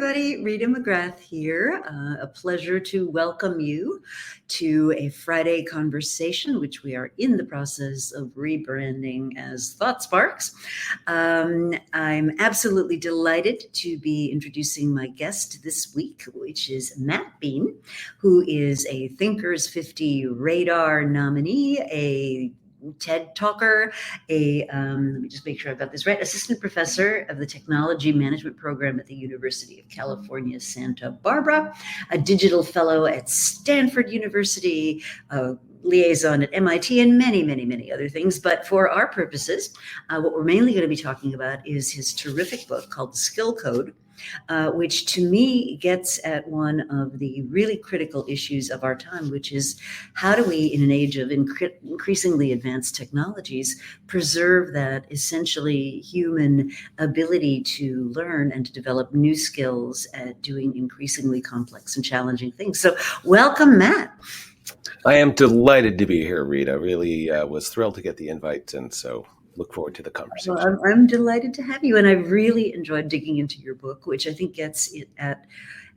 everybody. Rita McGrath here. A pleasure to welcome you to a Friday conversation, which we are in the process of rebranding as Thought Sparks. I'm absolutely delighted to be introducing my guest this week, which is Matt Beane, who is a Thinkers 50 Radar nominee, a TED talker, let me just make sure I've got this right, assistant professor of the technology management program at the University of California, Santa Barbara, a digital fellow at Stanford University, a liaison at MIT, and many, many, many other things. But for our purposes, what we're mainly going to be talking about is his terrific book called Skill Code, which to me gets at one of the really critical issues of our time, which is how do we, in an age of increasingly advanced technologies, preserve that essentially human ability to learn and to develop new skills at doing increasingly complex and challenging things. So welcome, Matt. I am delighted to be here, Rita. Really was thrilled to get the invite, and so look forward to the conversation. Well, I'm delighted to have you, and I really enjoyed digging into your book, which I think gets it at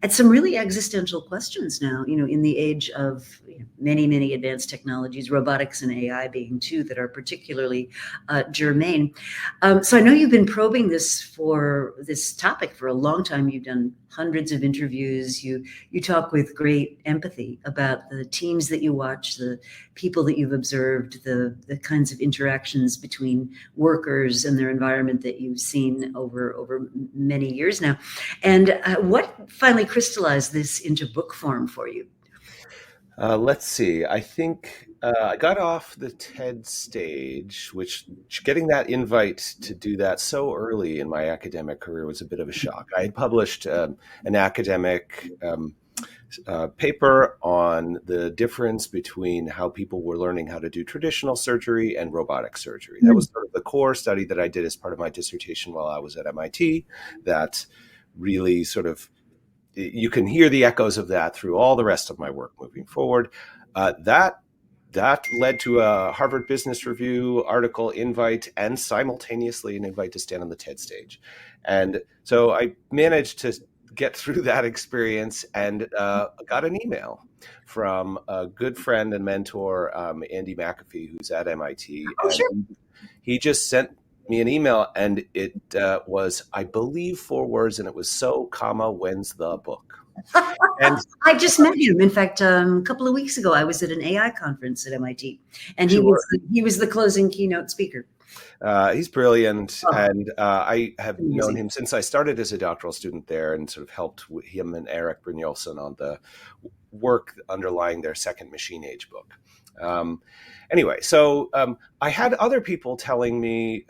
some really existential questions now, in the age of many, many advanced technologies, robotics and AI being two that are particularly germane. So I know you've been probing this topic for a long time. You've done hundreds of interviews. You talk with great empathy about the teams that you watch, the people that you've observed, the kinds of interactions between workers and their environment that you've seen over many years now. And what finally crystallized this into book form for you? Let's see. I think I got off the TED stage, which getting that invite to do that so early in my academic career was a bit of a shock. I had published an academic paper on the difference between how people were learning how to do traditional surgery and robotic surgery. That was sort of the core study that I did as part of my dissertation while I was at MIT. That really sort of, you can hear the echoes of that through all the rest of my work moving forward. That led to a Harvard Business Review article invite and simultaneously an invite to stand on the TED stage. And so I managed to get through that experience and got an email from a good friend and mentor, Andy McAfee, who's at MIT. Oh, sure. He just sent me an email, and it was, I believe, 4 words, and it was "So, when's the book?" And I just met him. In fact, a couple of weeks ago, I was at an AI conference at MIT, and he was the closing keynote speaker. He's brilliant, and I have known him since I started as a doctoral student there, and sort of helped him and Eric Brynjolfsson on the work underlying their second Machine Age book. Anyway, so I had other people telling me,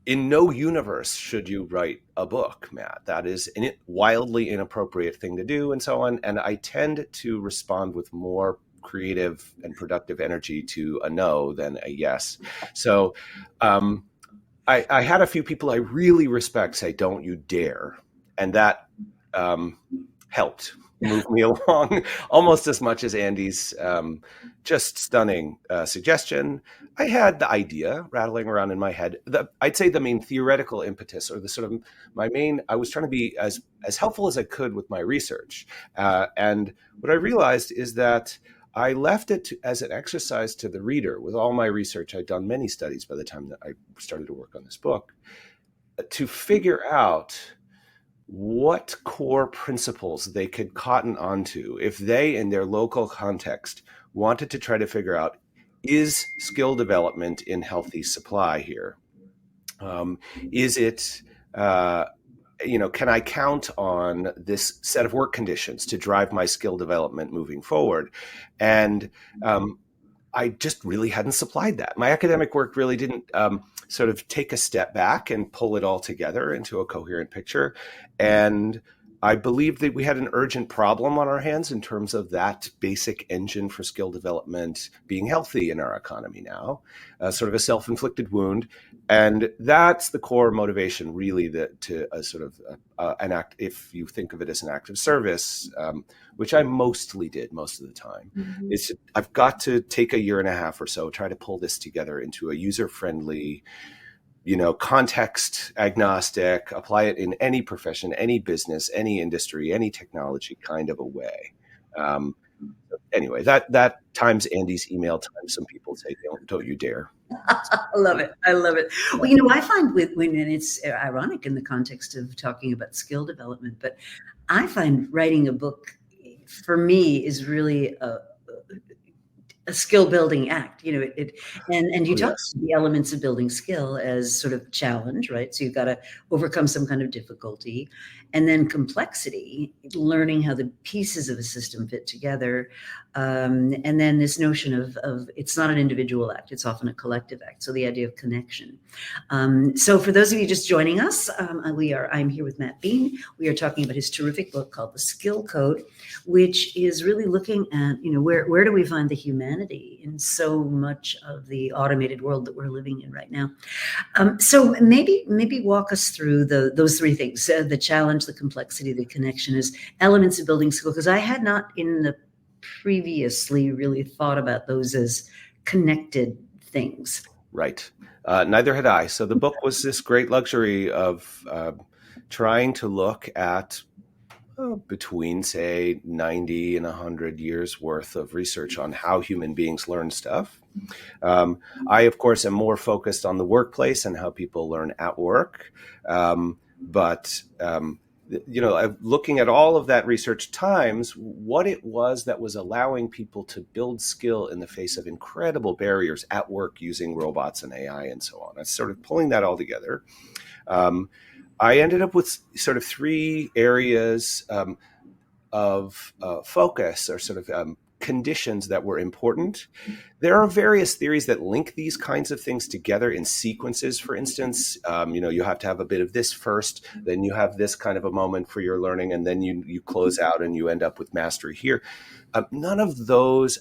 in no universe should you write a book, Matt. That is a wildly inappropriate thing to do, and so on. And I tend to respond with more creative and productive energy to a no than a yes. So I had a few people I really respect say, "Don't you dare," and that helped move me along almost as much as Andy's just stunning suggestion. I had the idea rattling around in my head. I'd say the main theoretical impetus, or the sort of I was trying to be as helpful as I could with my research. And what I realized is that I left it as an exercise to the reader. With all my research, I'd done many studies by the time that I started to work on this book, to figure out what core principles they could cotton onto if they, in their local context, wanted to try to figure out, is skill development in healthy supply here? Is it, can I count on this set of work conditions to drive my skill development moving forward? And I just really hadn't supplied that. My academic work really didn't sort of take a step back and pull it all together into a coherent picture. And I believed that we had an urgent problem on our hands in terms of that basic engine for skill development being healthy in our economy now, sort of a self-inflicted wound. And that's the core motivation, really, to sort of an act, if you think of it as an act of service, which I mostly did most of the time. Mm-hmm. I've got to take a year and a half or so, try to pull this together into a user-friendly, context agnostic, apply it in any profession, any business, any industry, any technology kind of a way. Anyway, that times Andy's email times some people say, don't you dare. I love it. I love it. Yeah. Well, I find and it's ironic in the context of talking about skill development, but I find writing a book for me is really a skill building act, and you talk Yes. about the elements of building skill as sort of challenge, right? So you've got to overcome some kind of difficulty, and then complexity, learning how the pieces of a system fit together. And then this notion of it's not an individual act, it's often a collective act. So the idea of connection. So for those of you just joining us, I'm here with Matt Beane. We are talking about his terrific book called The Skill Code, which is really looking at, where do we find the humanity in so much of the automated world that we're living in right now. So maybe walk us through those three things, the challenge, the complexity, the connection as elements of building skill, because I had not in the previously really thought about those as connected things. Right. Neither had I. So the book was this great luxury of trying to look at between, say, 90 and 100 years worth of research on how human beings learn stuff. I, of course, am more focused on the workplace and how people learn at work. But looking at all of that research times what it was that was allowing people to build skill in the face of incredible barriers at work using robots and AI and so on. I sort of pulling that all together. I ended up with sort of three areas of focus or sort of conditions that were important. There are various theories that link these kinds of things together in sequences. For instance, you have to have a bit of this first, then you have this kind of a moment for your learning, and then you close out and you end up with mastery here. None of those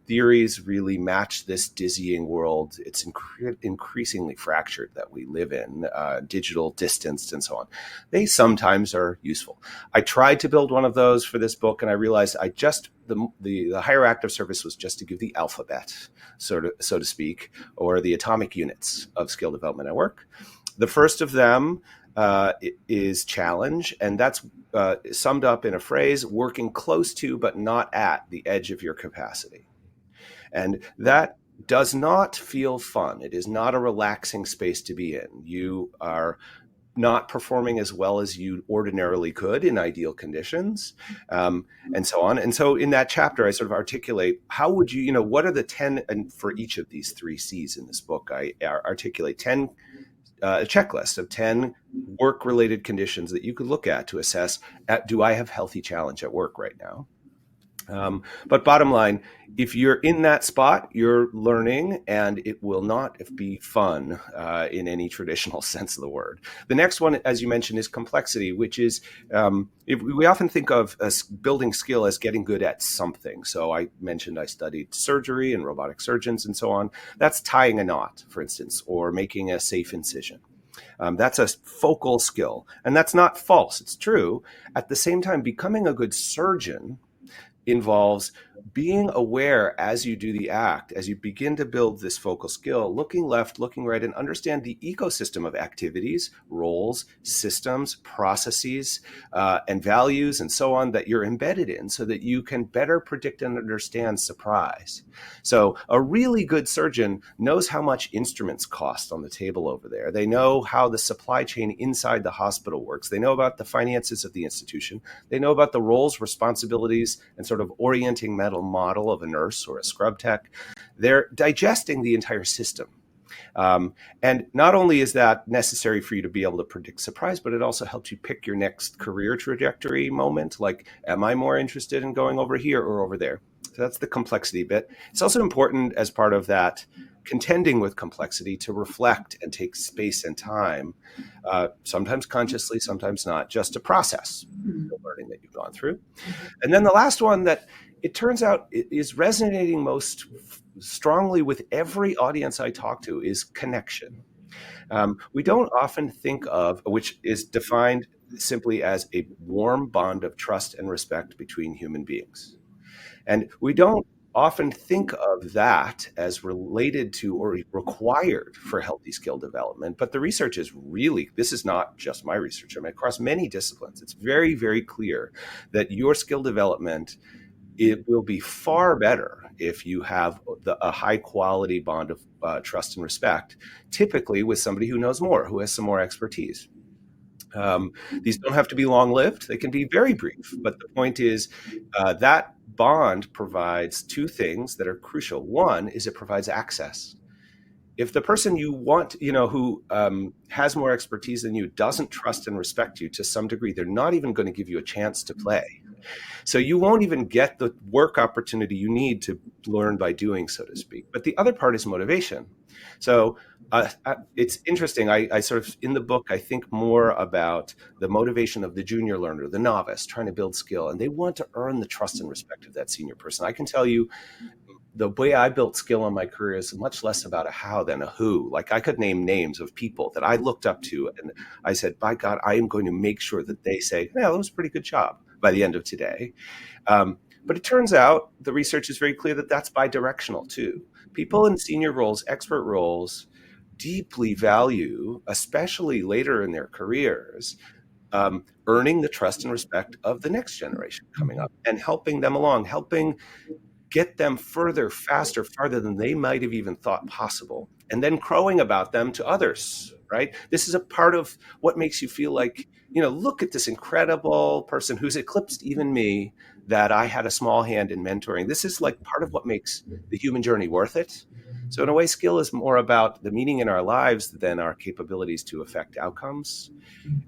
theories really match this dizzying world. It's increasingly fractured that we live in, digital, distanced, and so on. They sometimes are useful. I tried to build one of those for this book, and I realized the higher active service was just to give the alphabet, so to speak, or the atomic units of skill development at work. The first of them is challenge, and that's summed up in a phrase: working close to but not at the edge of your capacity. And that does not feel fun. It is not a relaxing space to be in. You are not performing as well as you ordinarily could in ideal conditions, and so on. And so in that chapter, I sort of articulate how would you, what are the 10, and for each of these three C's in this book, I articulate 10 a checklist of 10 work-related conditions that you could look at to assess, do I have healthy challenge at work right now? But bottom line, if you're in that spot, you're learning, and it will not be fun in any traditional sense of the word. The next one, as you mentioned, is complexity, which is, we often think of building skill as getting good at something. So I mentioned I studied surgery and robotic surgeons and so on. That's tying a knot, for instance, or making a safe incision. That's a focal skill, and that's not false. It's true. At the same time, becoming a good surgeon involves being aware as you do the act, as you begin to build this focal skill, looking left, looking right, and understand the ecosystem of activities, roles, systems, processes, and values, and so on that you're embedded in, so that you can better predict and understand surprise. So a really good surgeon knows how much instruments cost on the table over there. They know how the supply chain inside the hospital works. They know about the finances of the institution. They know about the roles, responsibilities, and sort of orienting model of a nurse or a scrub tech. They're digesting the entire system. And not only is that necessary for you to be able to predict surprise, but it also helps you pick your next career trajectory moment. Like, am I more interested in going over here or over there? So that's the complexity bit. It's also important as part of that contending with complexity to reflect and take space and time, sometimes consciously, sometimes not, just to process the learning that you've gone through. And then the last one that it turns out is resonating most strongly with every audience I talk to is connection. We don't often think of, which is defined simply as a warm bond of trust and respect between human beings. And we don't often think of that as related to or required for healthy skill development. But the research is really, this is not just my research. I mean, across many disciplines, it's very, very clear that your skill development, it will be far better if you have a high quality bond of trust and respect, typically with somebody who knows more, who has some more expertise. These don't have to be long lived. They can be very brief. But the point is that bond provides two things that are crucial. One is it provides access. If the person you want, who has more expertise than you doesn't trust and respect you to some degree, they're not even going to give you a chance to play. So you won't even get the work opportunity you need to learn by doing, so to speak. But the other part is motivation. So it's interesting. I sort of, in the book, I think more about the motivation of the junior learner, the novice, trying to build skill. And they want to earn the trust and respect of that senior person. I can tell you, the way I built skill in my career is much less about a how than a who. Like, I could name names of people that I looked up to, and I said, by God, I am going to make sure that they say, yeah, that was a pretty good job by the end of today. But it turns out the research is very clear that that's bidirectional too. People in senior roles, expert roles, deeply value, especially later in their careers, earning the trust and respect of the next generation coming up and helping them along, helping get them further, faster, farther than they might have even thought possible, and then crowing about them to others, right? This is a part of what makes you feel like, look at this incredible person who's eclipsed even me, that I had a small hand in mentoring. This is like part of what makes the human journey worth it. So in a way, skill is more about the meaning in our lives than our capabilities to affect outcomes.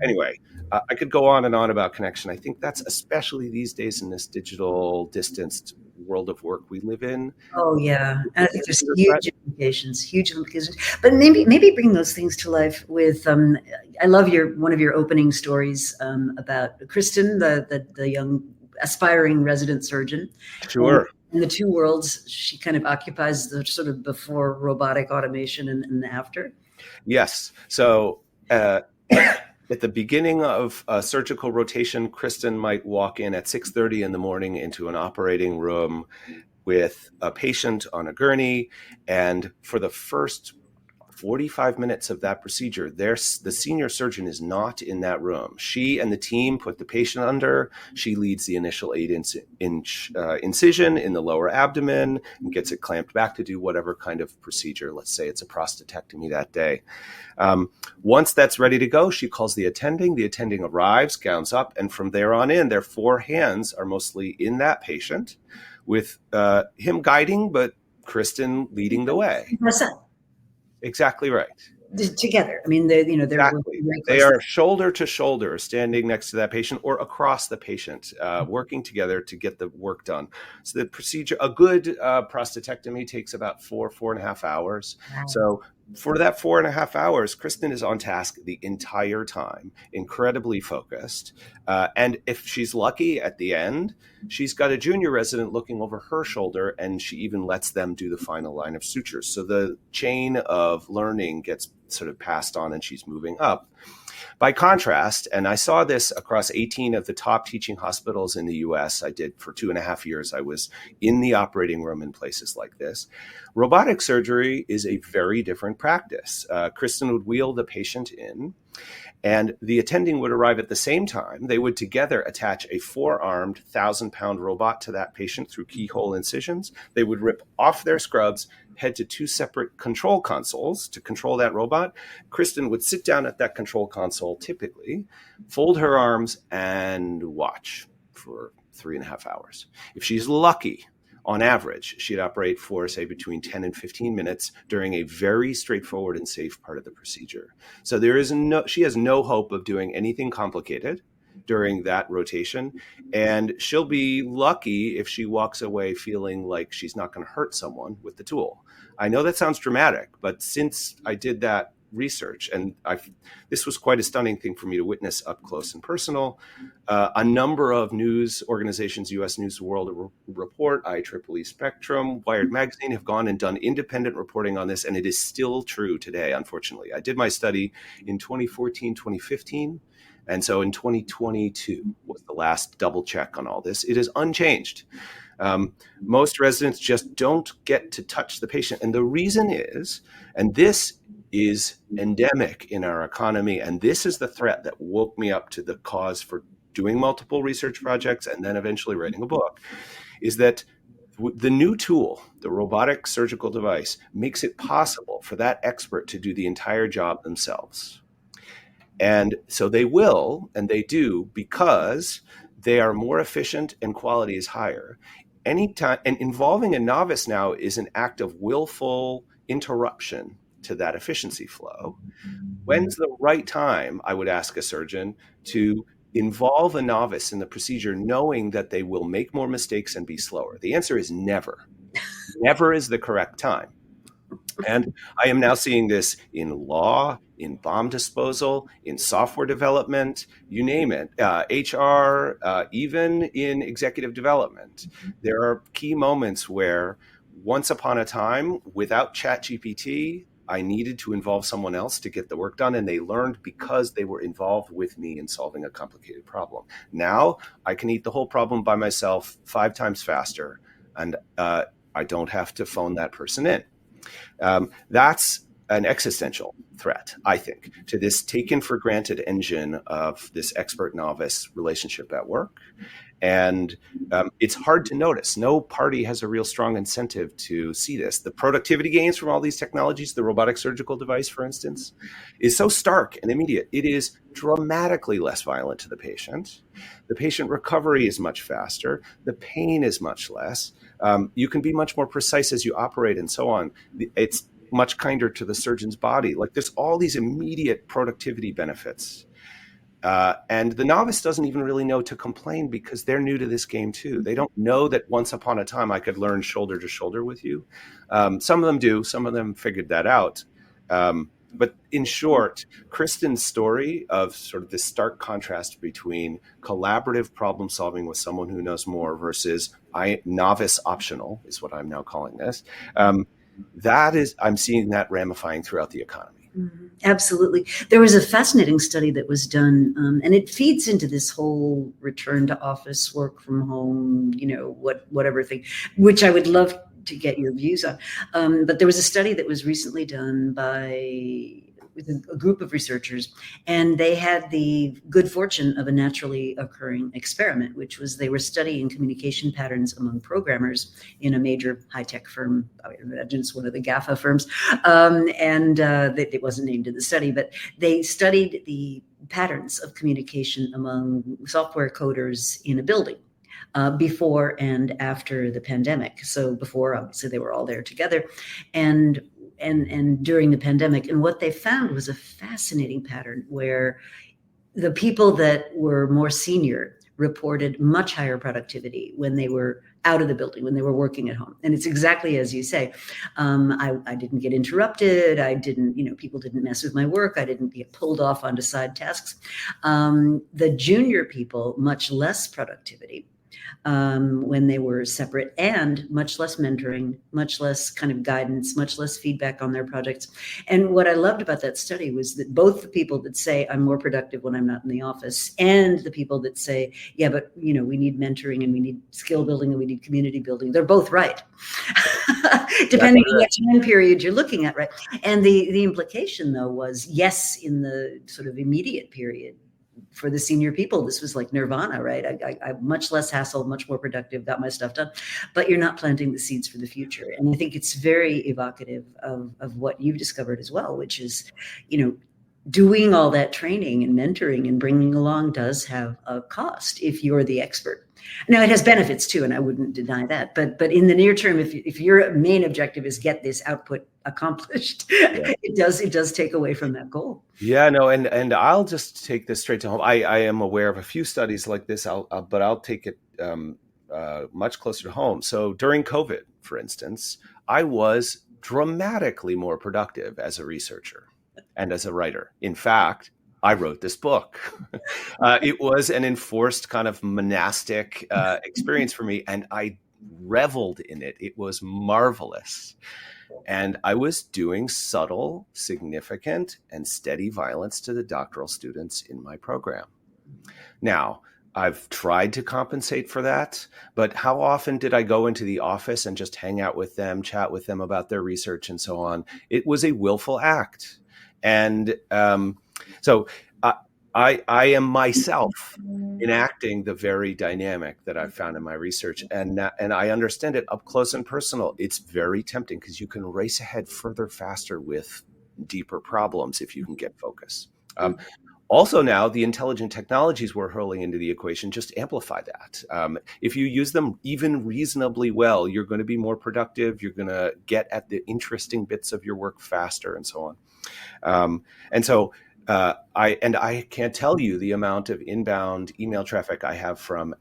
Anyway, I could go on and on about connection. I think that's especially these days in this digital distanced world of work we live in. Oh yeah, and I think there's huge implications. But maybe bring those things to life with. I love one of your opening stories about Kristen, the young aspiring resident surgeon. Sure. In the two worlds, she kind of occupies the sort of before robotic automation and after. Yes. So at the beginning of a surgical rotation, Kristen might walk in at 6:30 in the morning into an operating room with a patient on a gurney. And for the first 45 minutes of that procedure, the senior surgeon is not in that room. She and the team put the patient under. She leads the initial 8-inch incision in the lower abdomen and gets it clamped back to do whatever kind of procedure. Let's say it's a prostatectomy that day. Once that's ready to go, she calls the attending. The attending arrives, gowns up, and from there on in, their four hands are mostly in that patient, with him guiding, but Kristen leading the way. Exactly right. Together. I mean, they're exactly. They are shoulder to shoulder, standing next to that patient or across the patient, working together to get the work done. So the procedure, a good prostatectomy takes about 4.5 hours. Wow. So for that 4.5 hours, Kristen is on task the entire time, incredibly focused. And if she's lucky at the end, she's got a junior resident looking over her shoulder, and she even lets them do the final line of sutures. So the chain of learning gets sort of passed on, and she's moving up. By contrast, and I saw this across 18 of the top teaching hospitals in the US, I did for 2.5 years. I was in the operating room in places like this. Robotic surgery is a very different practice. Kristen would wheel the patient in, and the attending would arrive at the same time. They would together attach a 4-armed, 1,000-pound robot to that patient through keyhole incisions. They would rip off their scrubs, head to 2 separate control consoles to control that robot. Kristen would sit down at that control console, typically, fold her arms, and watch for 3.5 hours. If she's lucky, on average, she'd operate for, say, between 10 and 15 minutes during a very straightforward and safe part of the procedure. So she has no hope of doing anything complicated during that rotation. And she'll be lucky if she walks away feeling like she's not going to hurt someone with the tool. I know that sounds dramatic, but since I did that research, and this was quite a stunning thing for me to witness up close and personal. A number of news organizations, U.S. News World Report, IEEE Spectrum, Wired Magazine have gone and done independent reporting on this, and it is still true today, unfortunately. I did my study in 2014, 2015. And so in 2022 was the last double check on all this. It is unchanged. Most residents just don't get to touch the patient. And the reason is, and this is endemic in our economy, and this is the threat that woke me up to the cause for doing multiple research projects and then eventually writing a book, is that the new tool, the robotic surgical device, makes it possible for that expert to do the entire job themselves. And so they will, and they do, because they are more efficient and quality is higher. Anytime, and involving a novice now is an act of willful interruption to that efficiency flow. When's the right time, I would ask a surgeon, to involve a novice in the procedure knowing that they will make more mistakes and be slower? The answer is never. Never is the correct time. And I am now seeing this in law, in bomb disposal, in software development, you name it, HR, even in executive development. There are key moments where once upon a time, without ChatGPT, I needed to involve someone else to get the work done, and they learned because they were involved with me in solving a complicated problem. Now I can eat the whole problem by myself 5 times faster, and I don't have to phone that person in. That's an existential threat, I think, to this taken for granted engine of this expert novice relationship at work. And it's hard to notice. No party has a real strong incentive to see this. The productivity gains from all these technologies, the robotic surgical device, for instance, is so stark and immediate. It is dramatically less violent to the patient. The patient recovery is much faster. The pain is much less. You can be much more precise as you operate and so on. It's much kinder to the surgeon's body. Like, there's all these immediate productivity benefits. And the novice doesn't even really know to complain because they're new to this game too. They don't know that once upon a time I could learn shoulder to shoulder with you. Some of them do. Some of them figured that out. But in short, Kristen's story of sort of this stark contrast between collaborative problem solving with someone who knows more versus novice optional is what I'm now calling this. I'm seeing that ramifying throughout the economy. Mm-hmm. Absolutely. There was a fascinating study that was done, and it feeds into this whole return to office, work from home, whatever thing, which I would love to get your views on. But there was a study that was recently done with a group of researchers, and they had the good fortune of a naturally occurring experiment, which was they were studying communication patterns among programmers in a major high-tech firm. I imagine it's one of the GAFA firms, and it wasn't named in the study, but they studied the patterns of communication among software coders in a building. Before and after the pandemic. So before, obviously, they were all there together, and during the pandemic. And what they found was a fascinating pattern where the people that were more senior reported much higher productivity when they were out of the building, when they were working at home. And it's exactly as you say. I didn't get interrupted. People didn't mess with my work. I didn't get pulled off onto side tasks. The junior people, much less productivity when they were separate, and much less mentoring, much less kind of guidance, much less feedback on their projects. And what I loved about that study was that both the people that say I'm more productive when I'm not in the office, and the people that say, yeah, but we need mentoring and we need skill building and we need community building, they're both right. Depending on what time period you're looking at, right? And the implication, though, was yes, in the sort of immediate period, for the senior people, this was like nirvana, right? I much less hassle, much more productive, got my stuff done, but you're not planting the seeds for the future. And I think it's very evocative of what you've discovered as well, which is, doing all that training and mentoring and bringing along does have a cost if you're the expert. Now, it has benefits too, and I wouldn't deny that. But in the near term, if your main objective is get this output accomplished, yeah, it does take away from that goal. Yeah, no, and I'll just take this straight to home. I am aware of a few studies like this, but I'll take it much closer to home. So during COVID, for instance, I was dramatically more productive as a researcher and as a writer. In fact, I wrote this book. It was an enforced kind of monastic experience for me, and I reveled in it. It was marvelous. And I was doing subtle, significant, and steady violence to the doctoral students in my program. Now, I've tried to compensate for that, but how often did I go into the office and just hang out with them, chat with them about their research and so on? It was a willful act. And so I am myself enacting the very dynamic that I've found in my research. And I understand it up close and personal. It's very tempting because you can race ahead further, faster with deeper problems if you can get focus. Also now, the intelligent technologies we're hurling into the equation just amplify that. If you use them even reasonably well, you're going to be more productive. You're going to get at the interesting bits of your work faster and so on. I can't tell you the amount of inbound email traffic I have from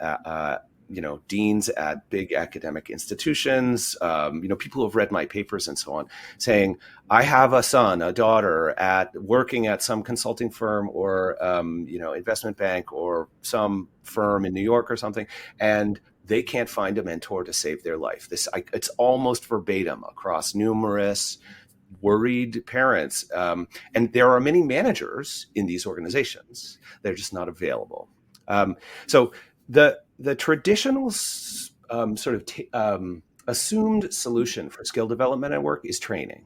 deans at big academic institutions, people who have read my papers and so on, saying, I have a son, a daughter working at some consulting firm or, investment bank or some firm in New York or something, and they can't find a mentor to save their life. It's almost verbatim across numerous worried parents. And there are many managers in these organizations. They're just not available. So the traditional assumed solution for skill development at work is training.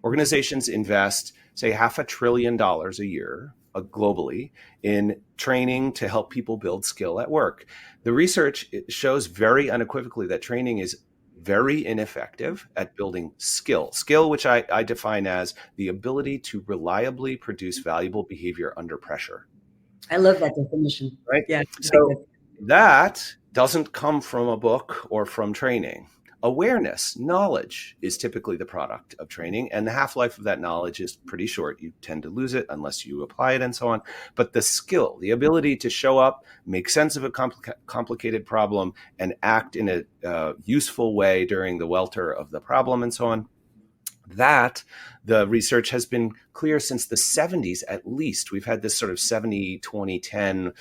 Organizations invest, say, $500 billion a year globally in training to help people build skill at work. The research shows very unequivocally that training is very ineffective at building skill, which I define as the ability to reliably produce valuable behavior under pressure. I love that definition. Right? Yeah. So that doesn't come from a book or from training. Awareness, knowledge is typically the product of training, and the half-life of that knowledge is pretty short. You tend to lose it unless you apply it and so on. But the skill, the ability to show up, make sense of a complicated problem, and act in a useful way during the welter of the problem and so on, that the research has been clear since the 70s at least. We've had this sort of 70, 20, 10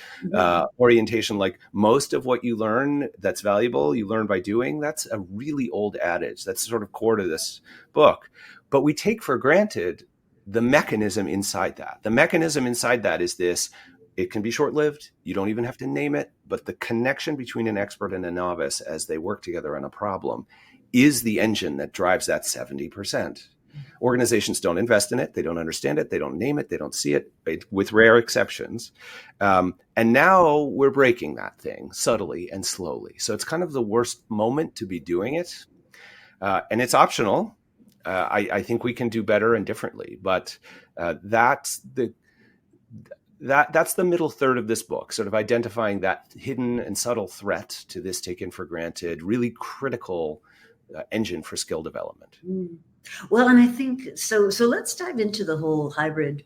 orientation, like most of what you learn that's valuable, you learn by doing. That's a really old adage. That's sort of core to this book. But we take for granted the mechanism inside that. The mechanism inside that is this. It can be short-lived. You don't even have to name it. But the connection between an expert and a novice as they work together on a problem is the engine that drives that 70%. Organizations don't invest in it. They don't understand it. They don't name it. They don't see it, with rare exceptions. And now we're breaking that thing subtly and slowly. So it's kind of the worst moment to be doing it. And it's optional. I think we can do better and differently. But that's the middle third of this book, sort of identifying that hidden and subtle threat to this taken for granted, really critical engine for skill development. Well, and I think so let's dive into the whole hybrid,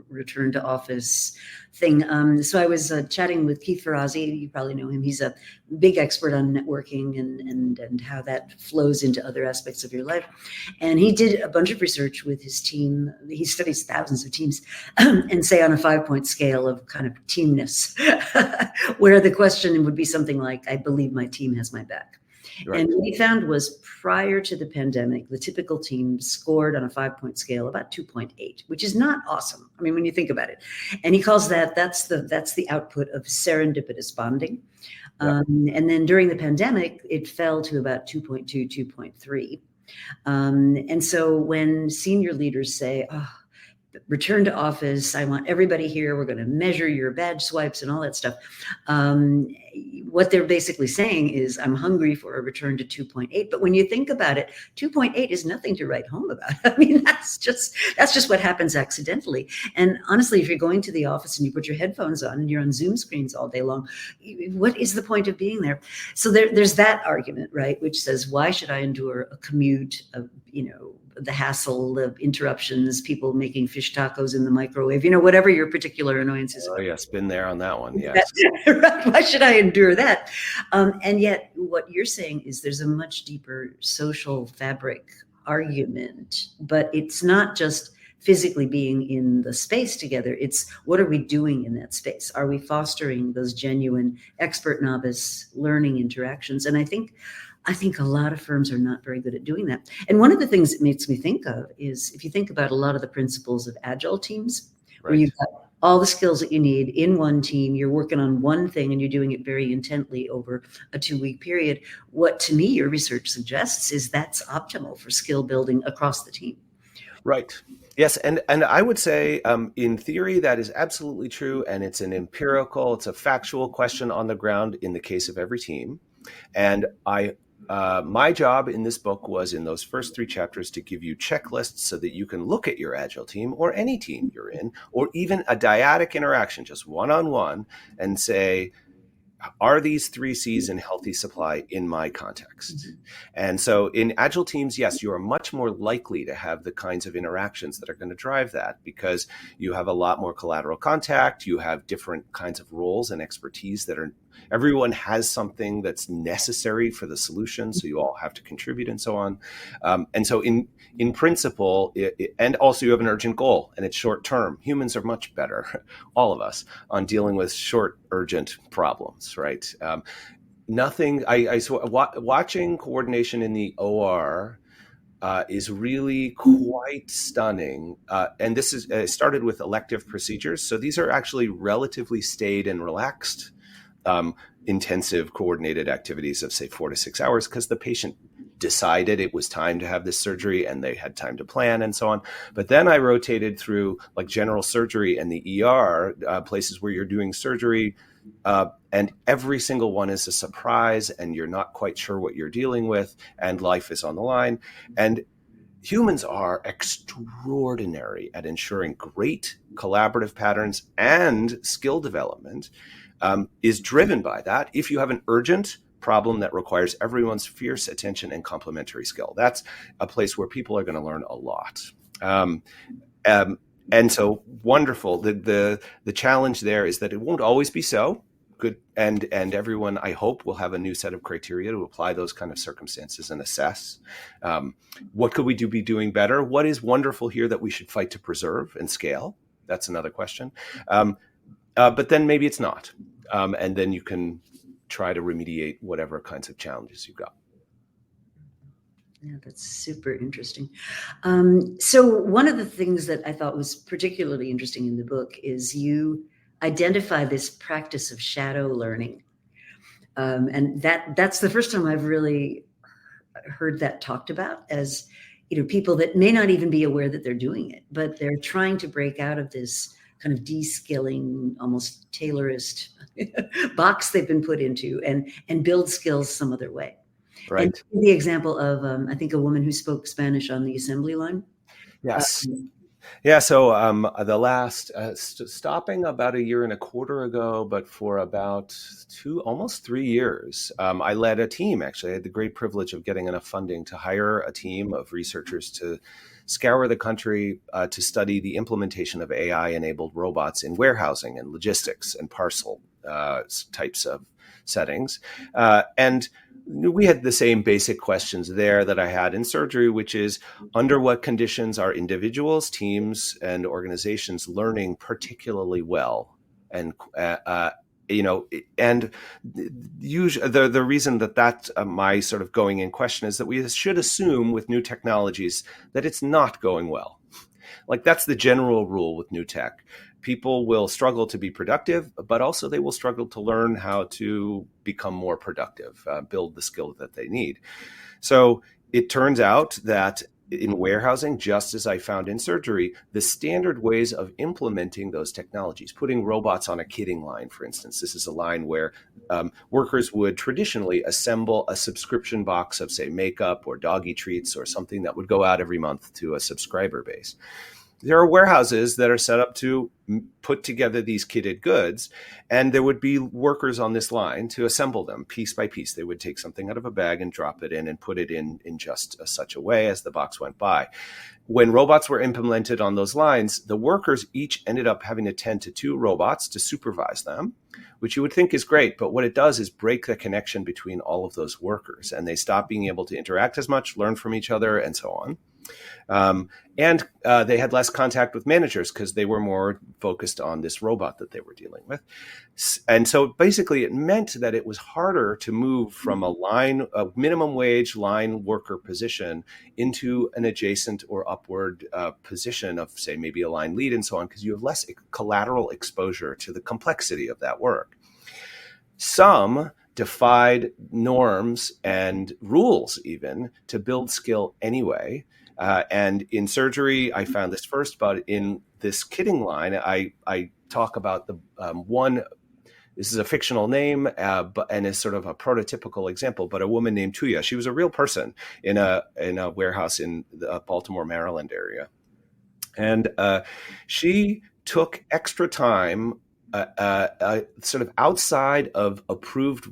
return to office thing. So I was chatting with Keith Ferrazzi. You probably know him. He's a big expert on networking and how that flows into other aspects of your life. And he did a bunch of research with his team. He studies thousands of teams and say on a 5-point scale of kind of teamness, where the question would be something like, I believe my team has my back. Right. And what he found was prior to the pandemic, the typical team scored on a 5-point scale about 2.8, which is not awesome. I mean, when you think about it, and he calls that's the output of serendipitous bonding. Yeah. And then during the pandemic, it fell to about 2.2, 2.3. And so when senior leaders say, return to office, I want everybody here, we're going to measure your badge swipes and all that stuff. What they're basically saying is, I'm hungry for a return to 2.8. But when you think about it, 2.8 is nothing to write home about. I mean, that's just what happens accidentally. And honestly, if you're going to the office and you put your headphones on and you're on Zoom screens all day long, what is the point of being there? So there's that argument, right, which says, why should I endure a commute of, the hassle, the interruptions, people making fish tacos in the microwave, whatever your particular annoyances are. Oh, yes, been there on that one, yes. Right. Why should I endure that? And yet what you're saying is there's a much deeper social fabric argument, but it's not just physically being in the space together. It's what are we doing in that space? Are we fostering those genuine expert novice learning interactions? And I think a lot of firms are not very good at doing that. And one of the things it makes me think of is if you think about a lot of the principles of agile teams, right, where you've got all the skills that you need in one team. You're working on one thing and you're doing it very intently over a 2-week period. What to me your research suggests is that's optimal for skill building across the team. Right. Yes, and I would say, in theory, that is absolutely true, and it's it's a factual question on the ground in the case of every team. And my job in this book was, in those first 3 chapters, to give you checklists so that you can look at your Agile team or any team you're in, or even a dyadic interaction, just one-on-one, and say, are these 3 C's in healthy supply in my context? Mm-hmm. And so in Agile teams, yes, you are much more likely to have the kinds of interactions that are going to drive that, because you have a lot more collateral contact. You have different kinds of roles and expertise everyone has something that's necessary for the solution. So you all have to contribute and so on. And so in principle, and also you have an urgent goal and it's short term. Humans are much better, all of us, on dealing with short, urgent problems, right? Watching coordination in the OR is really quite stunning. And this started with elective procedures. So these are actually relatively staid and relaxed, intensive coordinated activities of, say, 4 to 6 hours, because the patient decided it was time to have this surgery and they had time to plan and so on. But then I rotated through like general surgery and the ER, places where you're doing surgery, and every single one is a surprise and you're not quite sure what you're dealing with and life is on the line. And humans are extraordinary at ensuring great collaborative patterns, and skill development is driven by that. If you have an urgent problem that requires everyone's fierce attention and complementary skill, that's a place where people are going to learn a lot. And so wonderful. The challenge there is that it won't always be so good. And everyone, I hope, will have a new set of criteria to apply those kind of circumstances and assess. What could we be doing better? What is wonderful here that we should fight to preserve and scale? That's another question. But then maybe it's not. And then you can try to remediate whatever kinds of challenges you've got. Yeah, that's super interesting. So one of the things that I thought was particularly interesting in the book is you identify this practice of shadow learning. And that's the first time I've really heard that talked about, as, people that may not even be aware that they're doing it, but they're trying to break out of this kind of de-skilling, almost Taylorist box they've been put into, and build skills some other way. Right. And the example of, I think, a woman who spoke Spanish on the assembly line. Yes. Yeah. So the last stopping about 1.25 years ago, but for about almost 3 years, I led a team. Actually, I had the great privilege of getting enough funding to hire a team of researchers to scour the country to study the implementation of AI-enabled robots in warehousing and logistics and parcel types of settings. And we had the same basic questions there that I had in surgery, which is, under what conditions are individuals, teams, and organizations learning particularly well? And and usually the reason that's my sort of going in question is that we should assume with new technologies that it's not going well. Like, that's the general rule with new tech. People will struggle to be productive, but also they will struggle to learn how to become more productive, build the skill that they need. So it turns out that in warehousing, just as I found in surgery, the standard ways of implementing those technologies, putting robots on a kitting line, for instance, this is a line where workers would traditionally assemble a subscription box of, say, makeup or doggy treats or something that would go out every month to a subscriber base. There are warehouses that are set up to put together these kitted goods, and there would be workers on this line to assemble them piece by piece. They would take something out of a bag and drop it in and put it in just such a way as the box went by. When robots were implemented on those lines, the workers each ended up having to tend to 2 robots to supervise them, which you would think is great. But what it does is break the connection between all of those workers, and they stop being able to interact as much, learn from each other, and so on. And they had less contact with managers because they were more focused on this robot that they were dealing with. And so basically it meant that it was harder to move from a minimum wage line worker position into an adjacent or upward position of, say, maybe a line lead and so on, because you have less collateral exposure to the complexity of that work. Some defied norms and rules even to build skill anyway. And in surgery, I found this first, but in this kitting line, I talk about the one. This is a fictional name, and is sort of a prototypical example. But a woman named Tuya, she was a real person in a warehouse in the Baltimore, Maryland area, and she took extra time, sort of outside of approved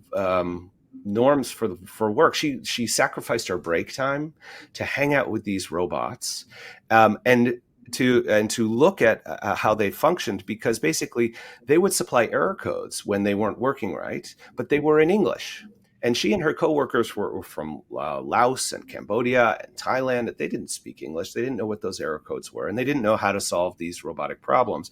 norms for work. She sacrificed her break time to hang out with these robots, and to look at how they functioned, because basically they would supply error codes when they weren't working right, but they were in English. And she and her coworkers were from Laos and Cambodia and Thailand. They didn't speak English. They didn't know what those error codes were, and they didn't know how to solve these robotic problems.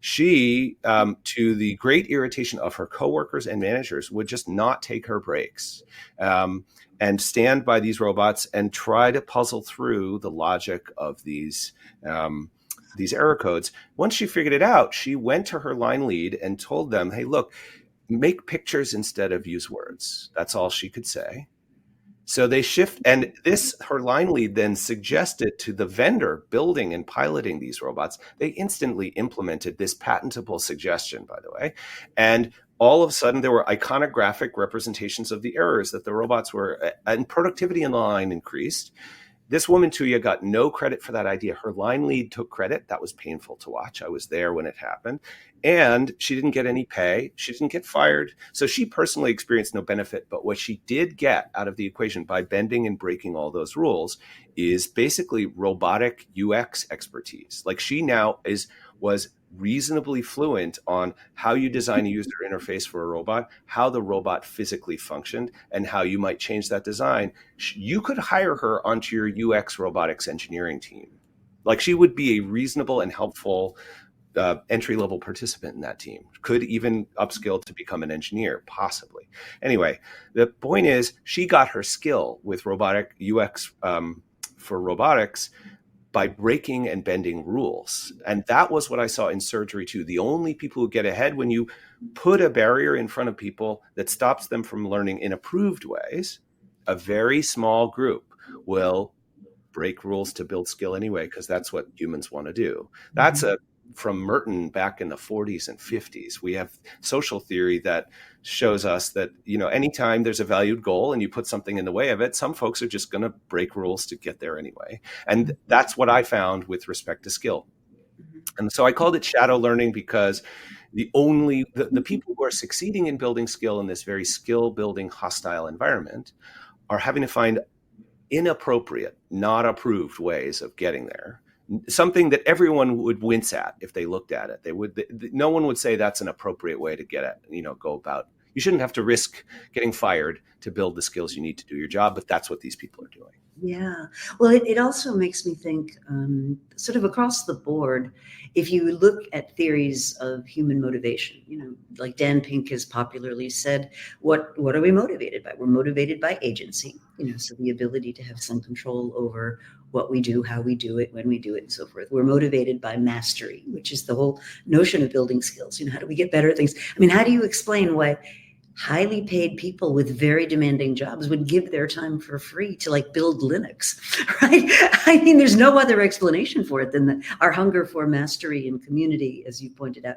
She, to the great irritation of her coworkers and managers, would just not take her breaks and stand by these robots and try to puzzle through the logic of these error codes. Once she figured it out, she went to her line lead and told them, "Hey, look, make pictures instead of use words." That's all she could say. So they shift, and her line lead then suggested to the vendor building and piloting these robots, they instantly implemented this patentable suggestion, by the way. And all of a sudden there were iconographic representations of the errors that the robots were, and productivity in the line increased. This woman, Tuya, got no credit for that idea. Her line lead took credit. That was painful to watch. I was there when it happened. And she didn't get any pay. She didn't get fired. So she personally experienced no benefit. But what she did get out of the equation by bending and breaking all those rules is basically robotic UX expertise. Like, she now was reasonably fluent on how you design a user interface for a robot, how the robot physically functioned, and how you might change that design. You could hire her onto your UX robotics engineering team. Like, she would be a reasonable and helpful entry-level participant in that team. Could even upskill to become an engineer, possibly. Anyway, the point is, she got her skill with robotic UX for robotics by breaking and bending rules. And that was what I saw in surgery too. The only people who get ahead when you put a barrier in front of people that stops them from learning in approved ways, a very small group will break rules to build skill anyway, because that's what humans want to do. That's from Merton back in the 40s and 50s. We have social theory that shows us that, anytime there's a valued goal and you put something in the way of it, some folks are just going to break rules to get there anyway. And that's what I found with respect to skill. And so I called it shadow learning, because the people who are succeeding in building skill in this very skill building hostile environment are having to find inappropriate, not approved ways of getting there. Something that everyone would wince at if they looked at it. No one would say that's an appropriate way to get at, go about. You shouldn't have to risk getting fired to build the skills you need to do your job, but that's what these people are doing. Yeah. Well, it also makes me think sort of across the board, if you look at theories of human motivation, like Dan Pink has popularly said, what are we motivated by? We're motivated by agency, so the ability to have some control over what we do, how we do it, when we do it, and so forth. We're motivated by mastery, which is the whole notion of building skills. How do we get better at things? I mean, how do you explain why highly paid people with very demanding jobs would give their time for free to build Linux, right? I mean, there's no other explanation for it than our hunger for mastery and community, as you pointed out,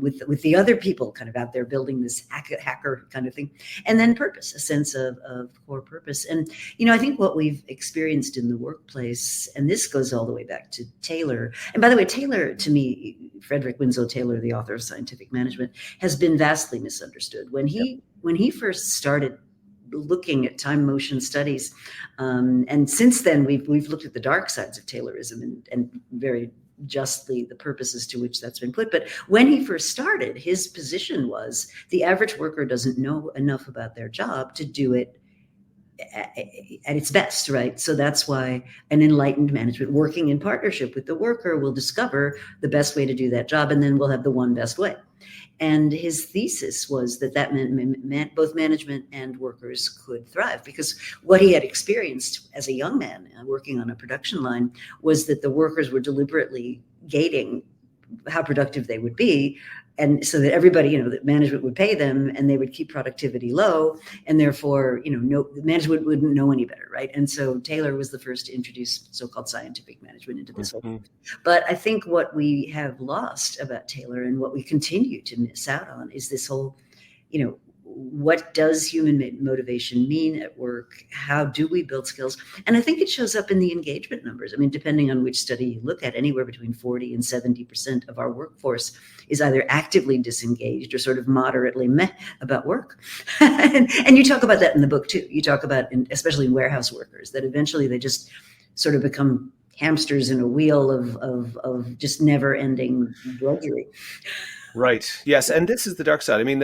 with the other people kind of out there building this hacker kind of thing. And then purpose, a sense of core purpose. And, I think what we've experienced in the workplace, and this goes all the way back to Taylor. And by the way, Taylor, to me, Frederick Winslow Taylor, the author of Scientific Management, has been vastly misunderstood. When he first started looking at time motion studies, and since then we've looked at the dark sides of Taylorism and very justly the purposes to which that's been put. But when he first started, his position was the average worker doesn't know enough about their job to do it at its best, right? So that's why an enlightened management working in partnership with the worker will discover the best way to do that job, and then we'll have the one best way. And his thesis was that meant both management and workers could thrive, because what he had experienced as a young man working on a production line was that the workers were deliberately gating how productive they would be. And so that everybody, that management would pay them and they would keep productivity low. And therefore, the management wouldn't know any better, right? And so Taylor was the first to introduce so-called scientific management into this whole. But I think what we have lost about Taylor and what we continue to miss out on is this whole, what does human motivation mean at work? How do we build skills? And I think it shows up in the engagement numbers. I mean, depending on which study you look at, anywhere between 40 and 70% of our workforce is either actively disengaged or sort of moderately meh about work. and you talk about that in the book too. You talk about, especially warehouse workers, that eventually they just sort of become hamsters in a wheel of just never ending drudgery. Right. Yes. And this is the dark side. I mean,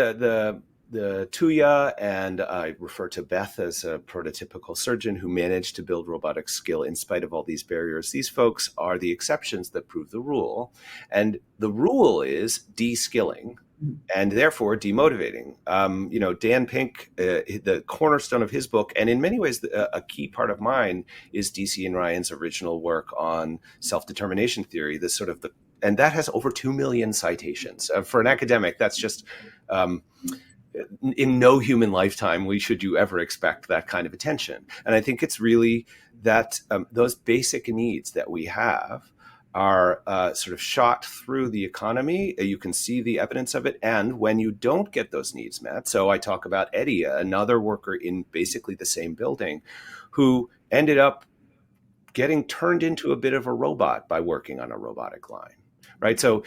the Tuya, and I refer to Beth as a prototypical surgeon who managed to build robotic skill in spite of all these barriers. These folks are the exceptions that prove the rule. And the rule is de-skilling and therefore demotivating. Dan Pink, the cornerstone of his book, and in many ways a key part of mine, is DC and Ryan's original work on self-determination theory, and that has over 2 million citations. For an academic, that's just... in no human lifetime should you ever expect that kind of attention. And I think it's really that those basic needs that we have are sort of shot through the economy. You can see the evidence of it. And when you don't get those needs met, so I talk about Eddie, another worker in basically the same building, who ended up getting turned into a bit of a robot by working on a robotic line. Right. So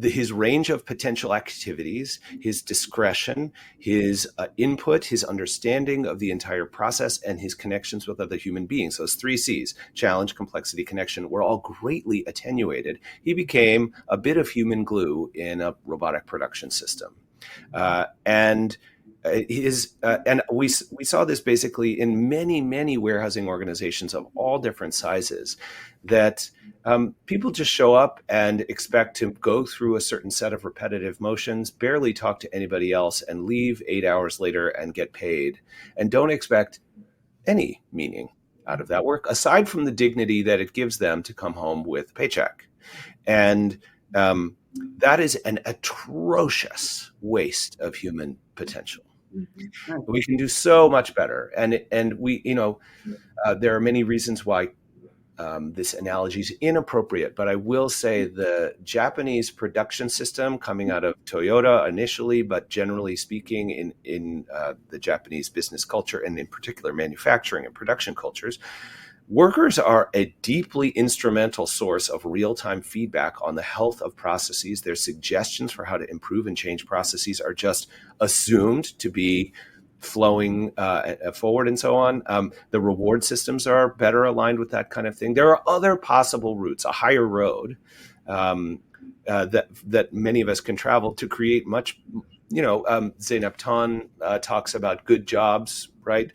his range of potential activities, his discretion, his input, his understanding of the entire process, and his connections with other human beings, those 3 C's, challenge, complexity, connection, were all greatly attenuated. He became a bit of human glue in a robotic production system. And we saw this basically in many warehousing organizations of all different sizes, that people just show up and expect to go through a certain set of repetitive motions, barely talk to anybody else, and leave 8 hours later and get paid, and don't expect any meaning out of that work, aside from the dignity that it gives them to come home with a paycheck. And that is an atrocious waste of human potential. We can do so much better. And we, there are many reasons why this analogy is inappropriate, but I will say the Japanese production system coming out of Toyota initially, but generally speaking in the Japanese business culture, and in particular manufacturing and production cultures, workers are a deeply instrumental source of real-time feedback on the health of processes. Their suggestions for how to improve and change processes are just assumed to be flowing forward and so on. The reward systems are better aligned with that kind of thing. There are other possible routes, a higher road that many of us can travel to create much, Zeynep Ton talks about good jobs, right?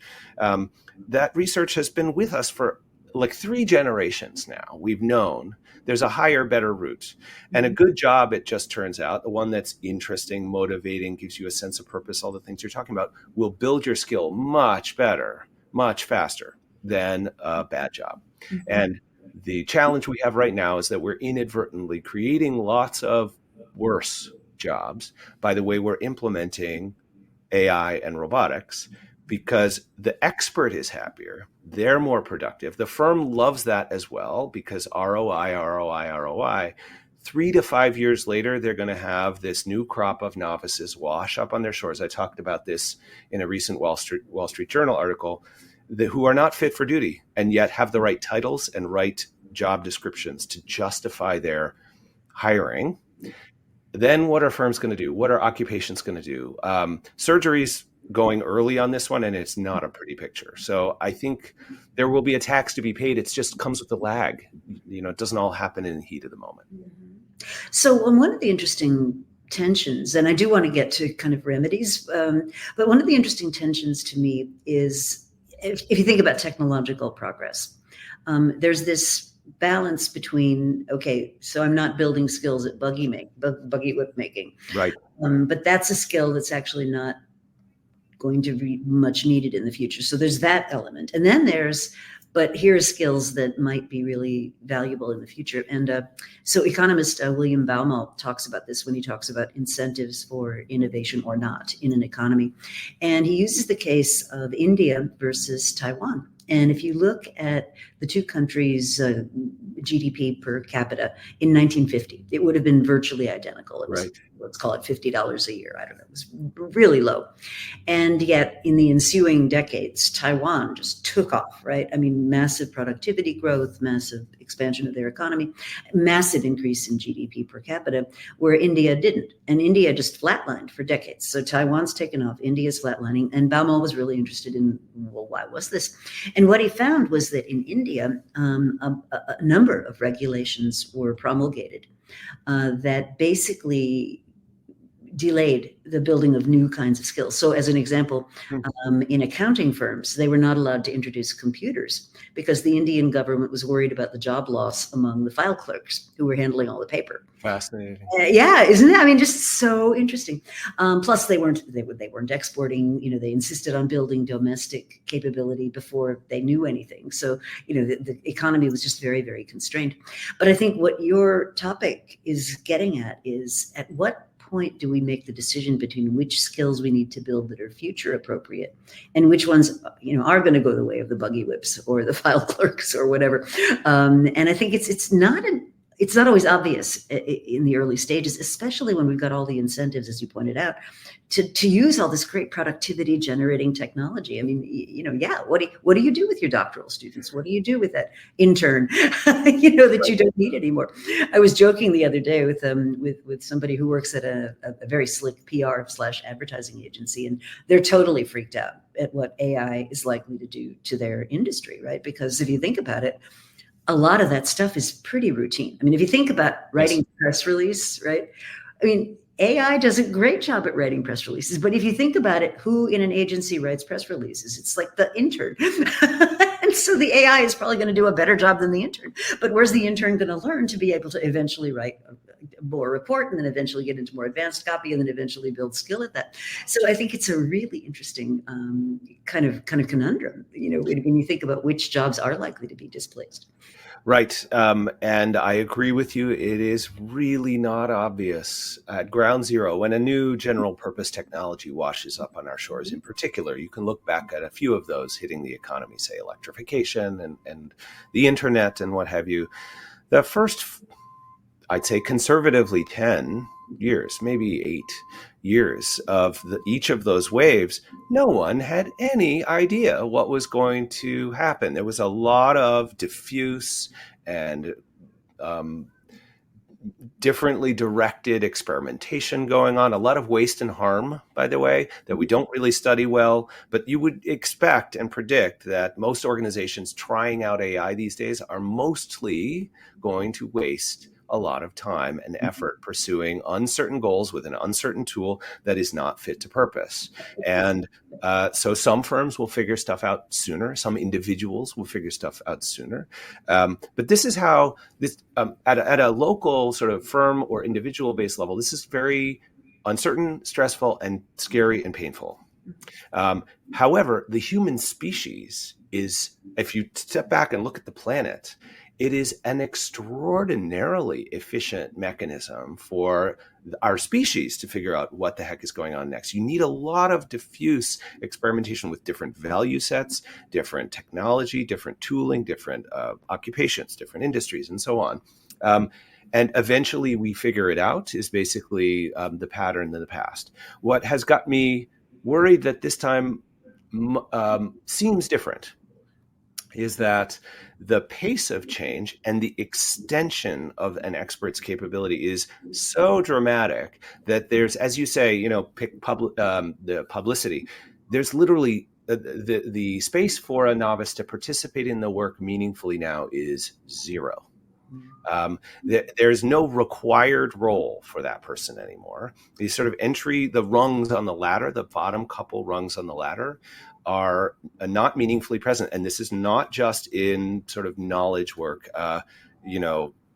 That research has been with us for like 3 generations now. We've known there's a higher, better route. And a good job, it just turns out, the one that's interesting, motivating, gives you a sense of purpose, all the things you're talking about, will build your skill much better, much faster than a bad job. Mm-hmm. And the challenge we have right now is that we're inadvertently creating lots of worse jobs by the way we're implementing AI and robotics, because the expert is happier, they're more productive. The firm loves that as well, because ROI. 3 to 5 years later, they're going to have this new crop of novices wash up on their shores. I talked about this in a recent Wall Street Journal article, who are not fit for duty and yet have the right titles and right job descriptions to justify their hiring. Then what are firms going to do? What are occupations going to do? Surgery's going early on this one, and it's not a pretty picture. So I think there will be a tax to be paid. It just comes with a lag. It doesn't all happen in the heat of the moment. So one of the interesting tensions, and I do want to get to kind of remedies, but one of the interesting tensions to me is if you think about technological progress, there's this balance between, okay, so I'm not building skills at buggy whip making, right? But that's a skill that's actually not going to be much needed in the future. So there's that element, and then but here are skills that might be really valuable in the future. And so economist William Baumol talks about this when he talks about incentives for innovation or not in an economy. And he uses the case of India versus Taiwan. And if you look at the two countries' GDP per capita in 1950, it would have been virtually identical. It was, right. Let's call it $50 a year. I don't know. It was really low. And yet in the ensuing decades, Taiwan just took off, right? I mean, massive productivity growth, massive expansion of their economy, massive increase in GDP per capita, where India didn't. And India just flatlined for decades. So Taiwan's taken off, India's flatlining. And Baumol was really interested in, well, why was this? And what he found was that in India, a number of regulations were promulgated that basically delayed the building of new kinds of skills. So as an example, in accounting firms, they were not allowed to introduce computers because the Indian government was worried about the job loss among the file clerks who were handling all the paper. Fascinating. Yeah, isn't it? I mean, just so interesting. Plus, they weren't exporting. You know, they insisted on building domestic capability before they knew anything. So, you know, the economy was just very, very constrained. But I think what your topic is getting at is, at what point do we make the decision between which skills we need to build that are future appropriate and which ones, you know, are going to go the way of the buggy whips or the file clerks or whatever? And I think it's not always obvious in the early stages, especially when we've got all the incentives, as you pointed out, to use all this great productivity generating technology. I mean, you know, yeah. What do you do with your doctoral students? What do you do with that intern, you know, that you don't need anymore? I was joking the other day with somebody who works at a very slick PR/advertising agency, and they're totally freaked out at what AI is likely to do to their industry, right? Because if you think about it, a lot of that stuff is pretty routine. I mean, if you think about writing a press release, right? I mean, AI does a great job at writing press releases, but if you think about it, who in an agency writes press releases? It's like the intern. And so the AI is probably going to do a better job than the intern. But where's the intern going to learn to be able to eventually write more report, and then eventually get into more advanced copy, and then eventually build skill at that? So I think it's a really interesting kind of conundrum, you know, when you think about which jobs are likely to be displaced. Right. And I agree with you. It is really not obvious at ground zero when a new general purpose technology washes up on our shores. In particular, you can look back at a few of those hitting the economy, say electrification and the internet and what have you. The first, I'd say conservatively 10 years, maybe 8 years of each of those waves, no one had any idea what was going to happen. There was a lot of diffuse and differently directed experimentation going on, a lot of waste and harm, by the way, that we don't really study well. But you would expect and predict that most organizations trying out AI these days are mostly going to waste a lot of time and effort pursuing uncertain goals with an uncertain tool that is not fit to purpose. And so some firms will figure stuff out sooner. Some individuals will figure stuff out sooner. But this is how this at a local sort of firm or individual based level, this is very uncertain, stressful, and scary and painful. However, the human species is, if you step back and look at the planet, it is an extraordinarily efficient mechanism for our species to figure out what the heck is going on next. You need a lot of diffuse experimentation with different value sets, different technology, different tooling, different occupations, different industries, and so on. And eventually we figure it out is basically the pattern in the past. What has got me worried that this time seems different is that the pace of change and the extension of an expert's capability is so dramatic that there's, as you say, you know, the publicity. There's literally the space for a novice to participate in the work meaningfully now is zero. There's no required role for that person anymore. The sort of the rungs on the ladder, the bottom couple rungs on the ladder, are not meaningfully present. And this is not just in sort of knowledge work,